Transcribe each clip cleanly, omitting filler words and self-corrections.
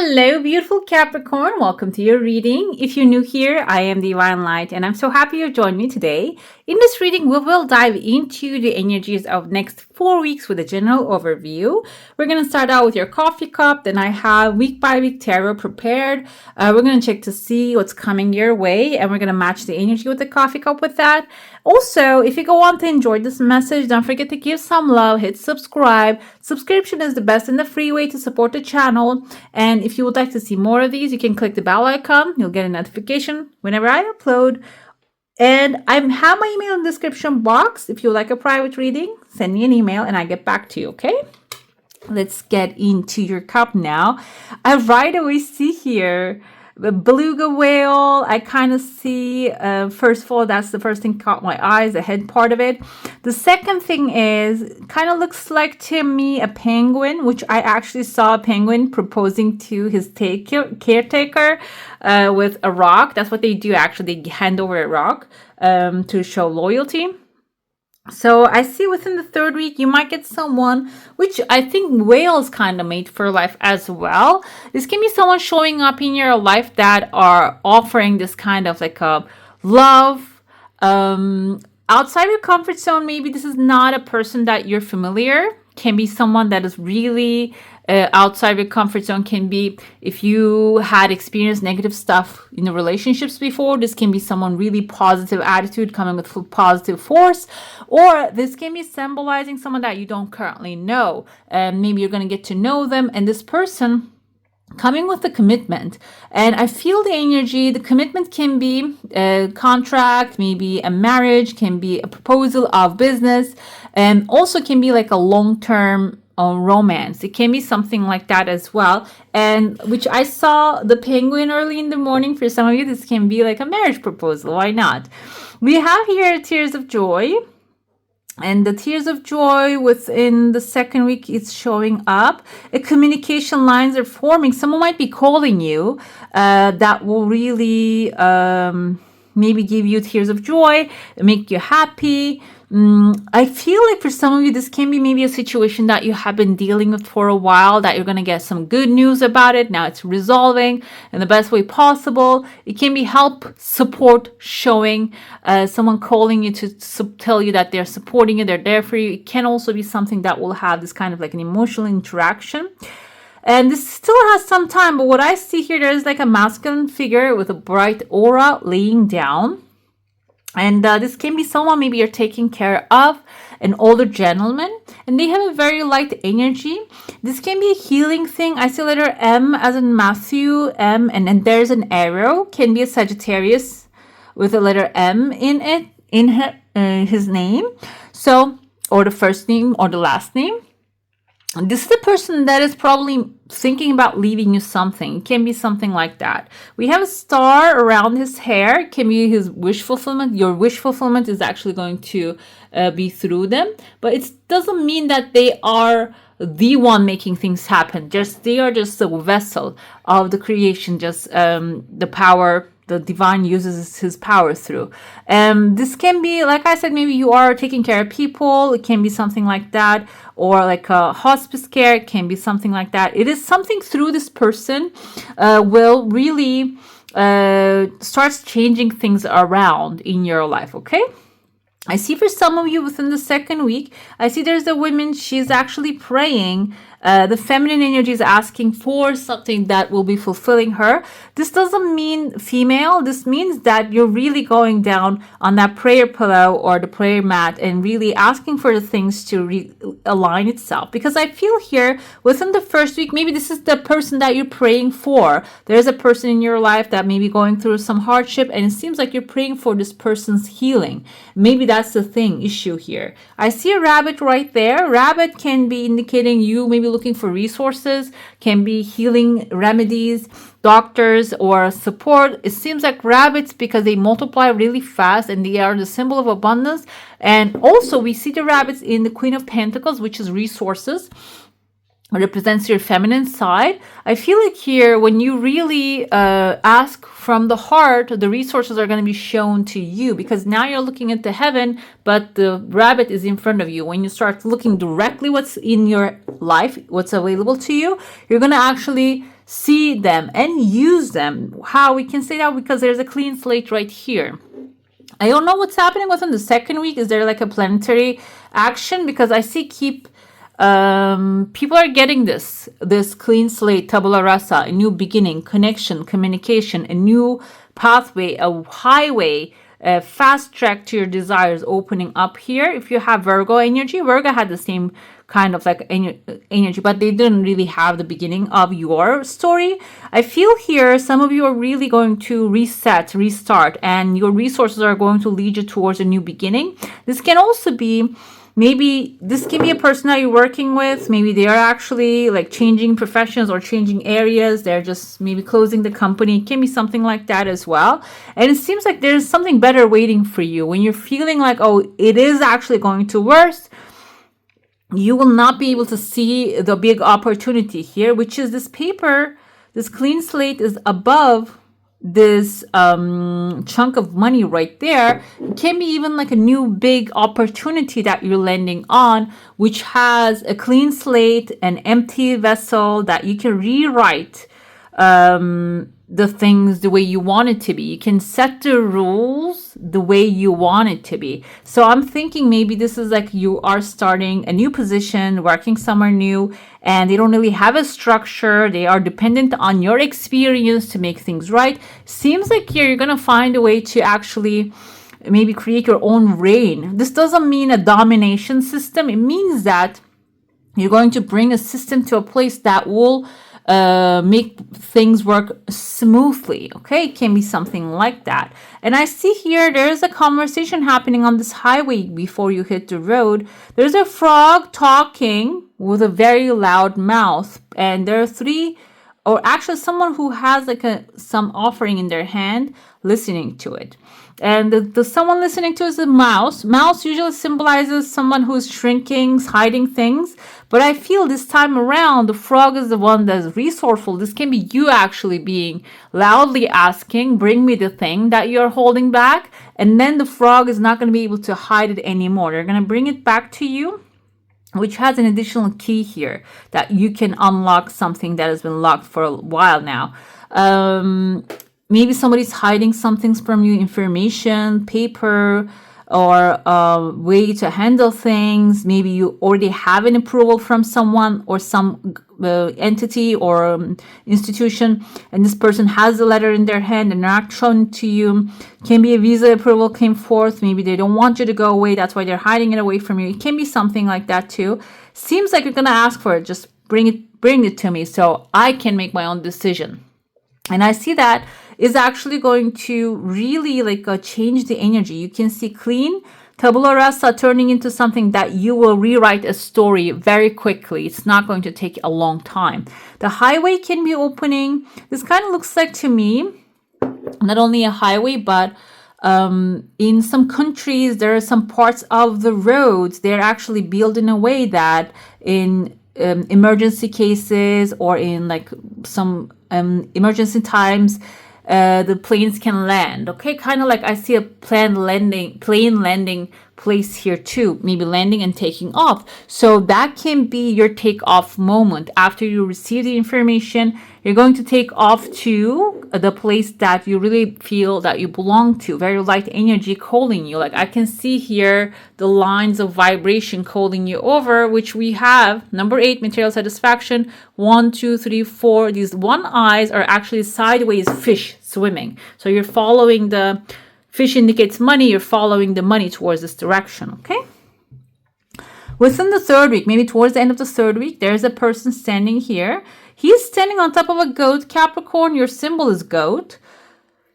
Hello, beautiful Capricorn. Welcome to your reading. If you're new here, I am Divine Light, and I'm so happy you joined me today. In this reading, we will dive into the energies of next 4 weeks with a general overview. We're going to start out with your coffee cup. Then I have week by week tarot prepared. We're going to check to see what's coming your way, and we're going to match the energy with the coffee cup with that. Also, if you go on to enjoy this message, don't forget to give some love, hit subscribe. Subscription is the best and the free way to support the channel. And if you would like to see more of these, you can click the bell icon. You'll get a notification whenever I upload. And I have my email in the description box. If you would like a private reading, send me an email and I get back to you, okay? Let's get into your cup now. I right away see here the beluga whale. I kind of see, first of all, that's the first thing caught my eyes, the head part of it. The second thing is, kind of looks like to me a penguin, which I actually saw a penguin proposing to his caretaker with a rock. That's what they do, actually. They hand over a rock to show loyalty. So I see within the 3rd week, you might get someone, which I think whales kind of made for life as well. This can be someone showing up in your life that are offering this kind of like a love. Outside your comfort zone, maybe this is not a person that you're familiar. Can be someone that is really outside your comfort zone. Can be if you had experienced negative stuff in the relationships before. This can be someone really positive attitude coming with full positive force, or this can be symbolizing someone that you don't currently know. Maybe you're going to get to know them, and this person coming with a commitment. And I feel the energy. The commitment can be a contract, maybe a marriage, can be a proposal of business, and also can be like a long-term romance. It can be something like that as well. And which I saw the penguin early in the morning. For some of you, this can be like a marriage proposal. Why not? We have here tears of joy. And the tears of joy within the 2nd week is showing up. Communication lines are forming. Someone might be calling you that will really maybe give you tears of joy, make you happy. I feel like for some of you, this can be maybe a situation that you have been dealing with for a while, that you're going to get some good news about it. Now it's resolving in the best way possible. It can be help, support, showing, someone calling you to tell you that they're supporting you, they're there for you. It can also be something that will have this kind of like an emotional interaction. And this still has some time, but what I see here, there's like a masculine figure with a bright aura laying down. And this can be someone maybe you're taking care of, an older gentleman, and they have a very light energy. This can be a healing thing. I see letter M as in Matthew, M, and then there's an arrow. Can be a Sagittarius with a letter M in it, in his name. So, or the first name or the last name. This is the person that is probably thinking about leaving you something. It can be something like that. We have a star around his hair. It can be his wish fulfillment. Your wish fulfillment is actually going to be through them. But it doesn't mean that they are the one making things happen. They are just a vessel of the creation, just the power the divine uses his power through. This can be, like I said, maybe you are taking care of people. It can be something like that, or like a hospice care. It can be something like that. It is something through this person will really starts changing things around in your life, okay? I see for some of you within the 2nd week, I see there's a woman, she's actually praying. The feminine energy is asking for something that will be fulfilling her. This doesn't mean female. This means that you're really going down on that prayer pillow or the prayer mat and really asking for the things to align itself. Because I feel here within the 1st week, maybe this is the person that you're praying for. There's a person in your life that may be going through some hardship, and it seems like you're praying for this person's healing. Maybe that's the issue here. I see a rabbit right there. Rabbit can be indicating you maybe looking for resources, can be healing remedies, doctors, or support. It seems like rabbits, because they multiply really fast and they are the symbol of abundance. And also we see the rabbits in the Queen of Pentacles, which is resources. Represents your feminine side. I feel like here, when you really ask from the heart, the resources are going to be shown to you, because now you're looking into heaven, but the rabbit is in front of you. When you start looking directly what's in your life, what's available to you, you're going to actually see them and use them. How we can say that? Because there's a clean slate right here. I don't know what's happening within the second week. Is there like a planetary action? Because I see people are getting this clean slate, tabula rasa, a new beginning, connection, communication, a new pathway, a highway, a fast track to your desires opening up here. If you have Virgo energy, Virgo had the same kind of like energy, but they didn't really have the beginning of your story. I feel here some of you are really going to reset, restart, and your resources are going to lead you towards a new beginning. This can also be, maybe this can be a person that you're working with. Maybe they are actually like changing professions or changing areas. They're just maybe closing the company. It can be something like that as well. And it seems like there's something better waiting for you. When you're feeling like, oh, it is actually going to worse, you will not be able to see the big opportunity here, which is this paper, this clean slate is above this chunk of money right there. It can be even like a new big opportunity that you're landing on, which has a clean slate, an empty vessel that you can rewrite the things the way you want it to be. You can set the rules the way you want it to be. So I'm thinking maybe this is like you are starting a new position, working somewhere new, and they don't really have a structure. They are dependent on your experience to make things right. Seems like you're going to find a way to actually maybe create your own reign. This doesn't mean a domination system. It means that you're going to bring a system to a place that will make things work smoothly. Okay, it can be something like that. And I see here there's a conversation happening on this highway before you hit the road. There's a frog talking with a very loud mouth, and there are three, or actually someone who has like some offering in their hand listening to it. And the someone listening to is a mouse. Mouse usually symbolizes someone who's shrinking, hiding things. But I feel this time around, the frog is the one that's resourceful. This can be you actually being loudly asking, bring me the thing that you're holding back. And then the frog is not going to be able to hide it anymore. They're going to bring it back to you, which has an additional key here that you can unlock something that has been locked for a while now. Maybe somebody's hiding something from you, information, paper, or a way to handle things. Maybe you already have an approval from someone or some entity or institution, and this person has a letter in their hand and they're not showing it to you. Can be a visa approval came forth. Maybe they don't want you to go away. That's why they're hiding it away from you. It can be something like that too. Seems like you're going to ask for it. Just bring it to me so I can make my own decision. And I see that is actually going to really change the energy. You can see clean tabula rasa turning into something that you will rewrite a story very quickly. It's not going to take a long time. The highway can be opening. This kind of looks like to me, not only a highway, but in some countries, there are some parts of the roads, they're actually built in a way that in emergency cases or in some emergency times, the planes can land. Okay, kind of like I see a plane landing place here too, maybe landing and taking off. So that can be your takeoff moment. After you receive the information, you're going to take off to the place that you really feel that you belong to. Very light energy calling you. Like I can see here the lines of vibration calling you over, which we have number 8, material satisfaction. 1, 2, 3, 4. These one eyes are actually sideways fish swimming. So you're following the fish indicates money. You're following the money towards this direction. Okay. Within the third week, maybe towards the end of the third week, there's a person standing here. He's standing on top of a goat. Capricorn, your symbol is goat.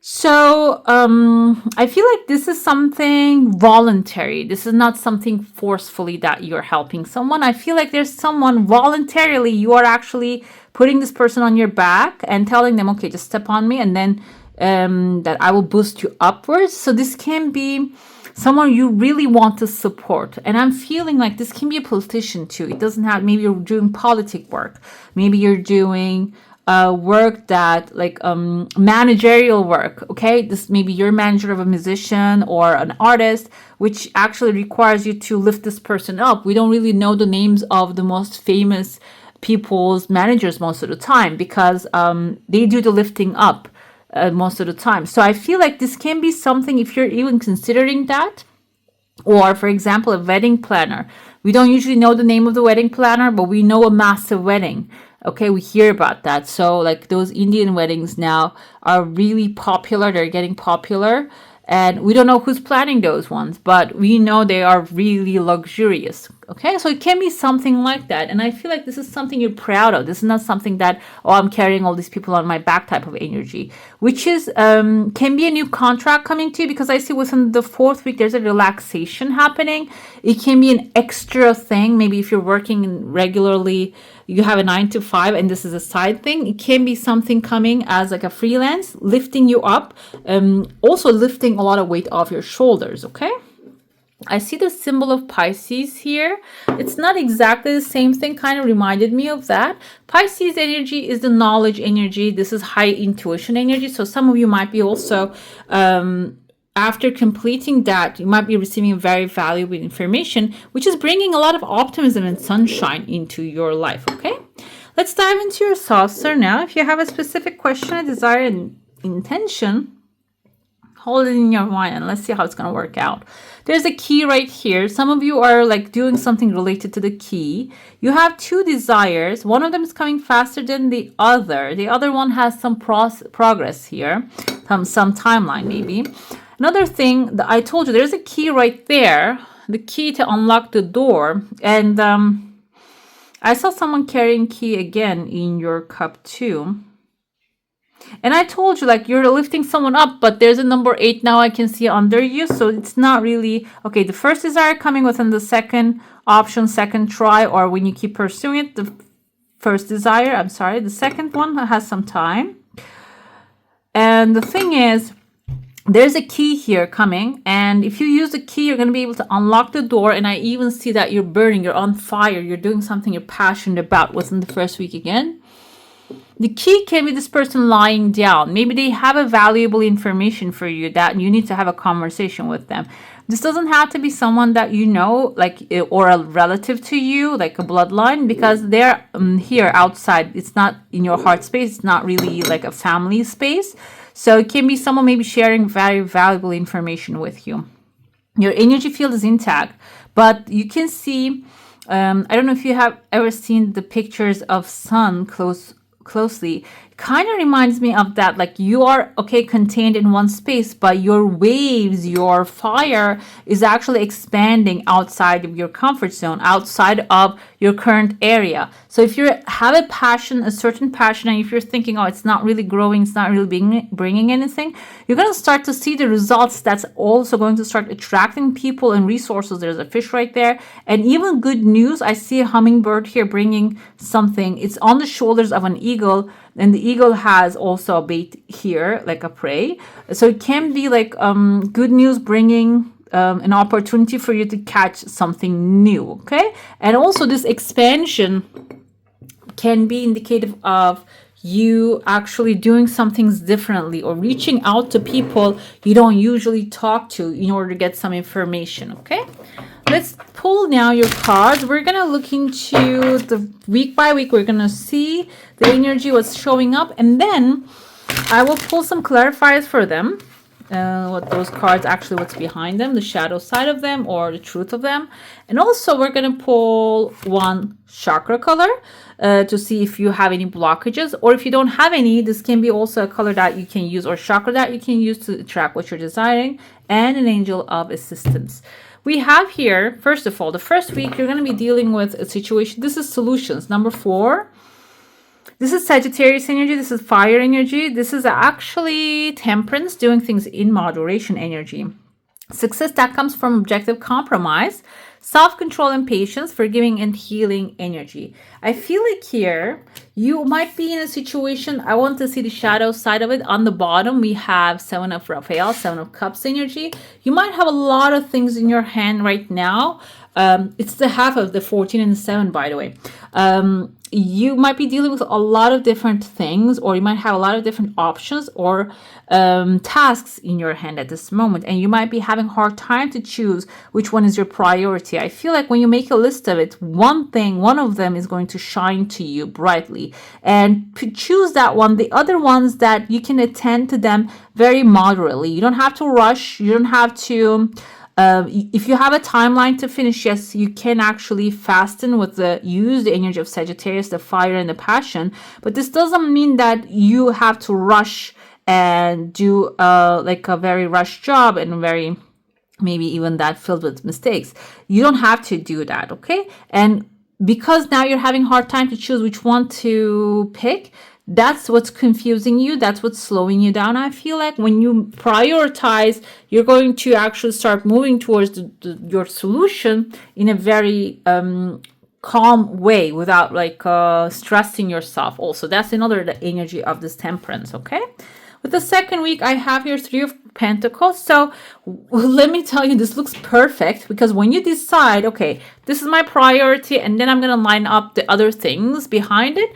So I feel like this is something voluntary. This is not something forcefully that you're helping someone. I feel like there's someone voluntarily, you are actually putting this person on your back and telling them, okay, just step on me, and then that I will boost you upwards. So this can be someone you really want to support. And I'm feeling like this can be a politician too. It doesn't have, maybe you're doing politic work. Maybe you're doing work that managerial work. Okay. This maybe you're manager of a musician or an artist, which actually requires you to lift this person up. We don't really know the names of the most famous people's managers most of the time, because they do the lifting up most of the time. So I feel like this can be something, if you're even considering that, or for example, a wedding planner. We don't usually know the name of the wedding planner, but we know a massive wedding. Okay, we hear about that. So like those Indian weddings now are really popular. They're getting popular. And we don't know who's planning those ones, but we know they are really luxurious. Okay, so it can be something like that. And I feel like this is something you're proud of. This is not something that, oh, I'm carrying all these people on my back type of energy, which is, can be a new contract coming to you, because I see within the 4th week, there's a relaxation happening. It can be an extra thing. Maybe if you're working regularly, you have a 9 to 5 and this is a side thing. It can be something coming as like a freelance, lifting you up, also lifting a lot of weight off your shoulders. Okay, I see the symbol of Pisces here. It's not exactly the same thing, kind of reminded me of that. Pisces energy is the knowledge energy. This is high intuition energy. So some of you might be also, after completing that, you might be receiving very valuable information, which is bringing a lot of optimism and sunshine into your life. Okay, let's dive into your saucer now. If you have a specific question, a desire, and intention, hold it in your mind and let's see how it's going to work out. There's a key right here. Some of you are like doing something related to the key. You have 2 desires. One of them is coming faster than the other. The other one has some progress here, some timeline maybe. Another thing that I told you, there's a key right there, the key to unlock the door. And I saw someone carrying key again in your cup too. And I told you, like, you're lifting someone up, but there's a number 8 now I can see under you. So it's not really, okay, the first desire coming within the second option, second try, or when you keep pursuing it, the first desire, I'm sorry, the second one has some time. And the thing is, there's a key here coming, and if you use the key, you're going to be able to unlock the door. And I even see that you're burning, you're on fire, you're doing something you're passionate about within the first week again. The key can be this person lying down. Maybe they have a valuable information for you that you need to have a conversation with them. This doesn't have to be someone that you know, like, or a relative to you, like a bloodline, because they're here outside. It's not in your heart space. It's not really like a family space. So it can be someone maybe sharing very valuable information with you. Your energy field is intact, but you can see, I don't know if you have ever seen the pictures of sun closely. Kind of reminds me of that, like you are okay contained in one space, but your waves, your fire is actually expanding outside of your comfort zone, outside of your current area. So if you have a passion, a certain passion, and if you're thinking, oh, it's not really growing, it's not really bringing anything, you're going to start to see the results. That's also going to start attracting people and resources. There's a fish right there. And even good news, I see a hummingbird here bringing something. It's on the shoulders of an eagle, and the eagle has also a bait here, like a prey. So it can be like good news bringing an opportunity for you to catch something new, okay? And also this expansion can be indicative of you actually doing some things differently or reaching out to people you don't usually talk to in order to get some information, okay? Let's pull now your cards. We're going to look into the week by week. We're going to see the energy, what's showing up. And then I will pull some clarifiers for them. What those cards actually, what's behind them, the shadow side of them or the truth of them. And also we're going to pull one chakra color to see if you have any blockages, or if you don't have any, this can be also a color that you can use or chakra that you can use to attract what you're desiring, and an angel of assistance. We have here, first of all, the first week, you're going to be dealing with a situation. This is solutions. Number 4. This is Sagittarius energy. This is fire energy. This is actually temperance, doing things in moderation energy. Success that comes from objective compromise, self-control and patience, forgiving and healing energy. I feel like here you might be in a situation, I want to see the shadow side of it. On the bottom, we have 7 of Raphael, 7 of Cups energy. You might have a lot of things in your hand right now. It's the half of the 14 and the 7, by the way. you might be dealing with a lot of different things, or you might have a lot of different options or tasks in your hand at this moment, and you might be having a hard time to choose which one is your priority. I feel like when you make a list of it, one of them is going to shine to you brightly, and choose that one. The other ones that you can attend to them very moderately. You don't have to rush. You don't have to if you have a timeline to finish, yes, you can actually fasten with use the energy of Sagittarius, the fire and the passion. But this doesn't mean that you have to rush and do like a very rushed job and very, maybe even that filled with mistakes. You don't have to do that, okay? And because now you're having a hard time to choose which one to pick, that's what's confusing you. That's what's slowing you down. I feel like when you prioritize, you're going to actually start moving towards your solution in a very calm way, without like stressing yourself. Also, that's another the energy of this temperance. Okay. With the second week, I have here Three of Pentacles. So let me tell you, this looks perfect, because when you decide, okay, this is my priority, and then I'm going to line up the other things behind it.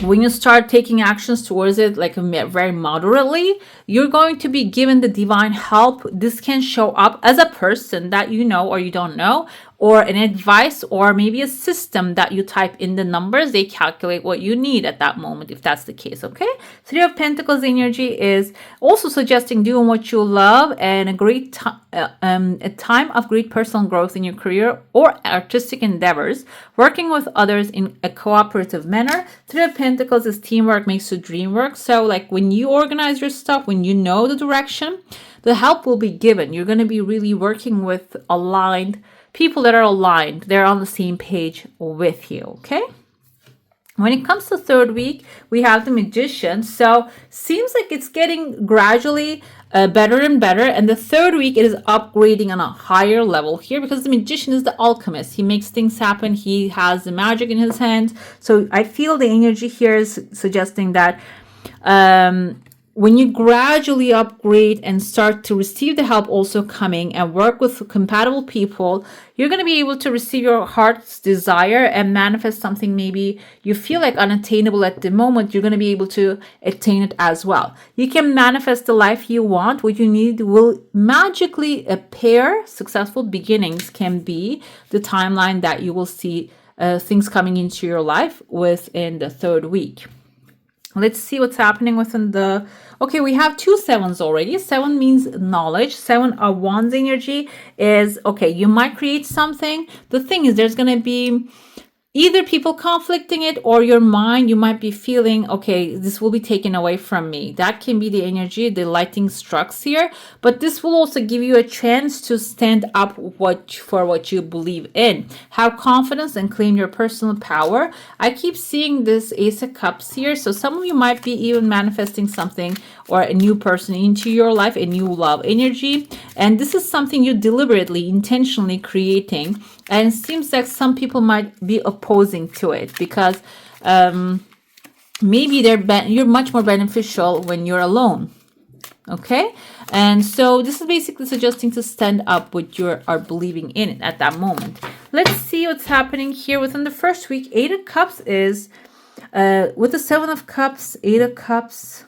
When you start taking actions towards it, like very moderately, you're going to be given the divine help. This can show up as a person that you know or you don't know, or an advice, or maybe a system that you type in the numbers. They calculate what you need at that moment, if that's the case, okay? Three of Pentacles energy is also suggesting doing what you love, and a time of great personal growth in your career or artistic endeavors, working with others in a cooperative manner. Three of Pentacles is teamwork makes the dream work. So like when you organize your stuff, when you know the direction, the help will be given. You're going to be really working with aligned people that are aligned. They're on the same page with you, okay? When it comes to third week, we have the Magician. So seems like it's getting gradually better and better. And the third week, it is upgrading on a higher level here, because the Magician is the alchemist. He makes things happen. He has the magic in his hands. So I feel the energy here is suggesting that when you gradually upgrade and start to receive the help also coming and work with compatible people, you're going to be able to receive your heart's desire and manifest something maybe you feel like unattainable at the moment. You're going to be able to attain it as well. You can manifest the life you want. What you need will magically appear. Successful beginnings can be the timeline that you will see things coming into your life within the third week. Let's see what's happening within the... Okay, we have 2 sevens already. 7 means knowledge. 7 of Wands energy is, okay, you might create something. The thing is, there's going to be either people conflicting it, or your mind, you might be feeling, okay, this will be taken away from me. That can be the energy, the lighting strikes here. But this will also give you a chance to stand up for what you believe in. Have confidence and claim your personal power. I keep seeing this Ace of Cups here. So some of you might be even manifesting something or a new person into your life, a new love energy. And this is something you deliberately, intentionally creating. And it seems like some people might be opposing to it, because maybe you're much more beneficial when you're alone. Okay, and so this is basically suggesting to stand up what you are believing in it at that moment. Let's see what's happening here within the first week. 8 of Cups is with the 7 of Cups, 8 of Cups.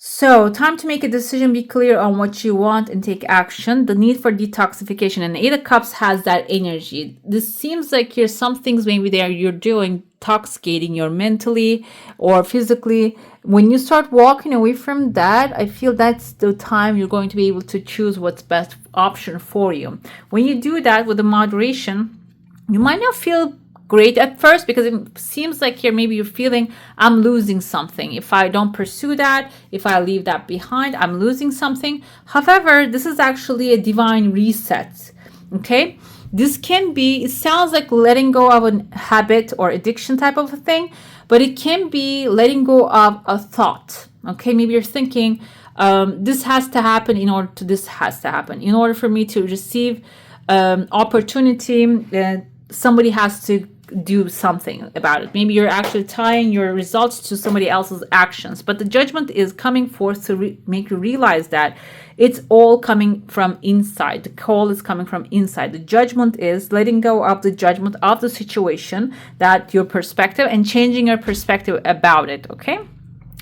So, time to make a decision, be clear on what you want and take action. The need for detoxification. And 8 of Cups has that energy. This seems like here's some things maybe there you're doing, intoxicating you mentally or physically. When you start walking away from that, I feel that's the time you're going to be able to choose what's best option for you. When you do that with the moderation, you might not feel great at first, because it seems like here maybe you're feeling I'm losing something. If I don't pursue that, if I leave that behind, I'm losing something. However, this is actually a divine reset. Okay, this can be, it sounds like letting go of a habit or addiction type of a thing, but it can be letting go of a thought. Okay, maybe you're thinking this has to happen in order to, this has to happen in order for me to receive opportunity. Somebody has to do something about it. Maybe you're actually tying your results to somebody else's actions, but the judgment is coming forth to make you realize that it's all coming from inside. The call is coming from inside. The judgment is letting go of the judgment of the situation, that your perspective, and changing your perspective about it. Okay,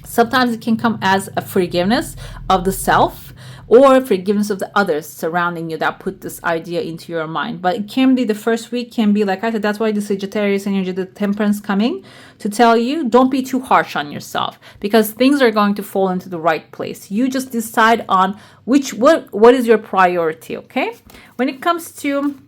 sometimes it can come as a forgiveness of the self, or forgiveness of the others surrounding you that put this idea into your mind. But it can be, the first week can be, like I said, that's why the Sagittarius energy, the Temperance coming to tell you, don't be too harsh on yourself, because things are going to fall into the right place. You just decide on what is your priority. Okay, when it comes to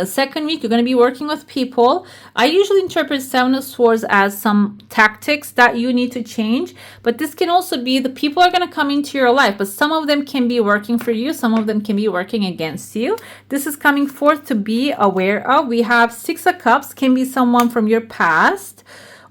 second week, you're going to be working with people. I usually interpret Seven of Swords as some tactics that you need to change, but this can also be the people are going to come into your life, but some of them can be working for you, some of them can be working against you. This is coming forth to be aware of. We have Six of Cups, can be someone from your past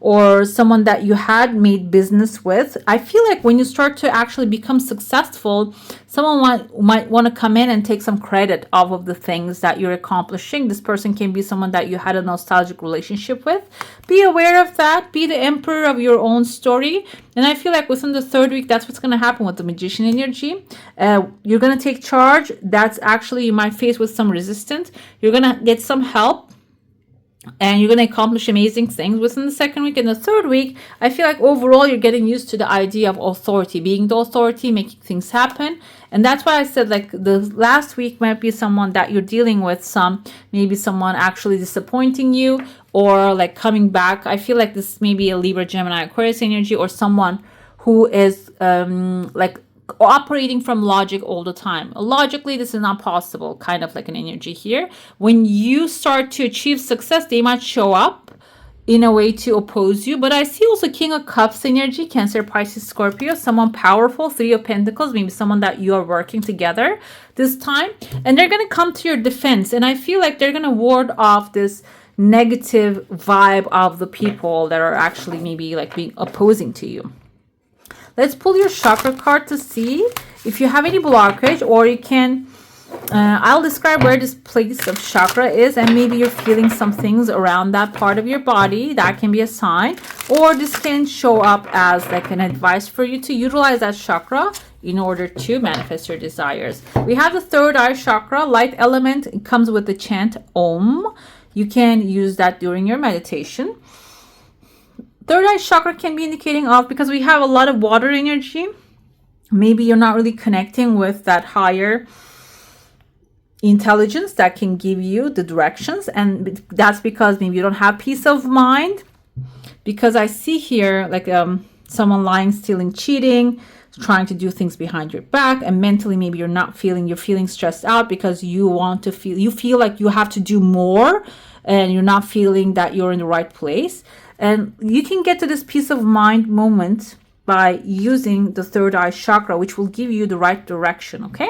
or someone that you had made business with. I feel like when you start to actually become successful, someone might want to come in and take some credit off of the things that you're accomplishing. This person can be someone that you had a nostalgic relationship with. Be aware of that. Be the emperor of your own story. And I feel like within the third week, that's what's going to happen with the Magician energy. You're going to take charge. That's actually, you might face with some resistance. You're going to get some help, and you're going to accomplish amazing things within the second week. And the third week, I feel like overall you're getting used to the idea of authority, being the authority, making things happen. And that's why I said, like, the last week might be someone that you're dealing with, maybe someone actually disappointing you, or like coming back. I feel like this may be a Libra, Gemini, Aquarius energy, or someone who is like operating from logic all the time. Logically, this is not possible, kind of like an energy here. When you start to achieve success, they might show up in a way to oppose you. But I see also King of Cups energy, Cancer, Pisces, Scorpio, someone powerful, Three of Pentacles, maybe someone that you are working together this time, and they're going to come to your defense. And I feel like they're going to ward off this negative vibe of the people that are actually maybe like being opposing to you. Let's pull your chakra card to see if you have any blockage, or you can, I'll describe where this place of chakra is, and maybe you're feeling some things around that part of your body. That can be a sign, or this can show up as like an advice for you to utilize that chakra in order to manifest your desires. We have the third eye chakra, light element. It comes with the chant Om. You can use that during your meditation. Third eye chakra can be indicating of, because we have a lot of water energy, maybe you're not really connecting with that higher intelligence that can give you the directions, and that's because maybe you don't have peace of mind. Because I see here like someone lying, stealing, cheating, trying to do things behind your back, and mentally maybe you're feeling stressed out because you feel like you have to do more, and you're not feeling that you're in the right place. And you can get to this peace of mind moment by using the third eye chakra, which will give you the right direction. Okay,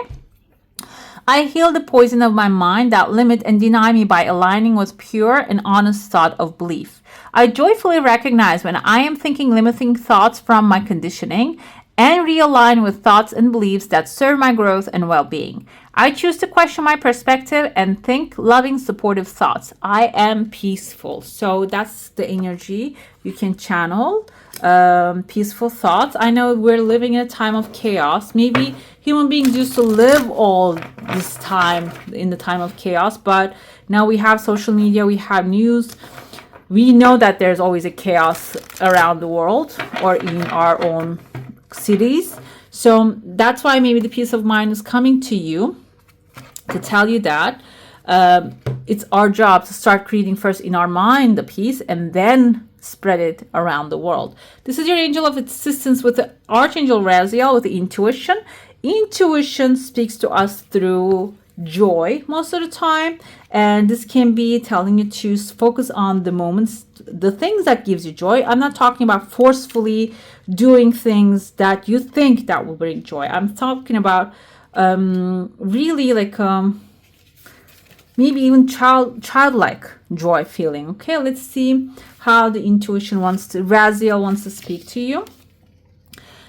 I heal the poison of my mind that limit and deny me by aligning with pure and honest thought of belief. I joyfully recognize when I am thinking limiting thoughts from my conditioning, and realign with thoughts and beliefs that serve my growth and well-being. I choose to question my perspective and think loving, supportive thoughts. I am peaceful. So that's the energy you can channel. Peaceful thoughts. I know we're living in a time of chaos. Maybe human beings used to live all this time in the time of chaos, but now we have social media, we have news. We know that there's always a chaos around the world or in our own cities. So that's why maybe the peace of mind is coming to you to tell you that it's our job to start creating first in our mind the peace, and then spread it around the world. This is your angel of assistance with the Archangel Raziel, with the intuition. Intuition speaks to us through joy most of the time, and this can be telling you to focus on the moments, the things that gives you joy. I'm not talking about forcefully doing things that you think that will bring joy. I'm talking about really like maybe even childlike joy feeling. Okay, let's see how the intuition Raziel wants to speak to you.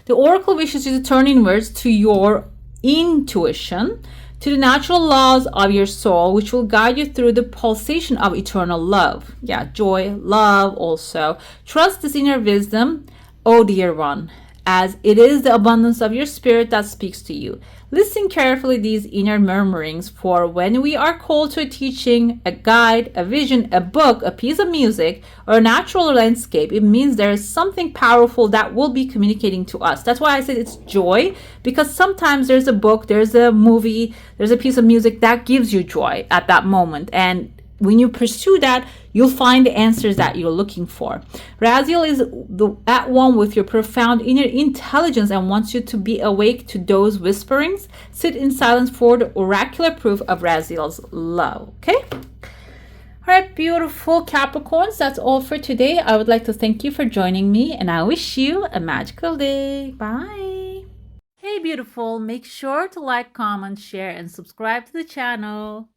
The oracle wishes you to turn inwards to your intuition to the natural laws of your soul, which will guide you through the pulsation of eternal love. Yeah, joy, love also. Trust this inner wisdom, oh dear one, as it is the abundance of your spirit that speaks to you. Listen carefully these inner murmurings, for when we are called to a teaching, a guide, a vision, a book, a piece of music, or a natural landscape, it means there is something powerful that will be communicating to us. That's why I said it's joy, because sometimes there's a book, there's a movie, there's a piece of music that gives you joy at that moment. And when you pursue that, you'll find the answers that you're looking for. Raziel is at one with your profound inner intelligence and wants you to be awake to those whisperings. Sit in silence for the oracular proof of Raziel's love. Okay? All right, beautiful Capricorns, that's all for today. I would like to thank you for joining me, and I wish you a magical day. Bye. Hey, beautiful. Make sure to like, comment, share, and subscribe to the channel.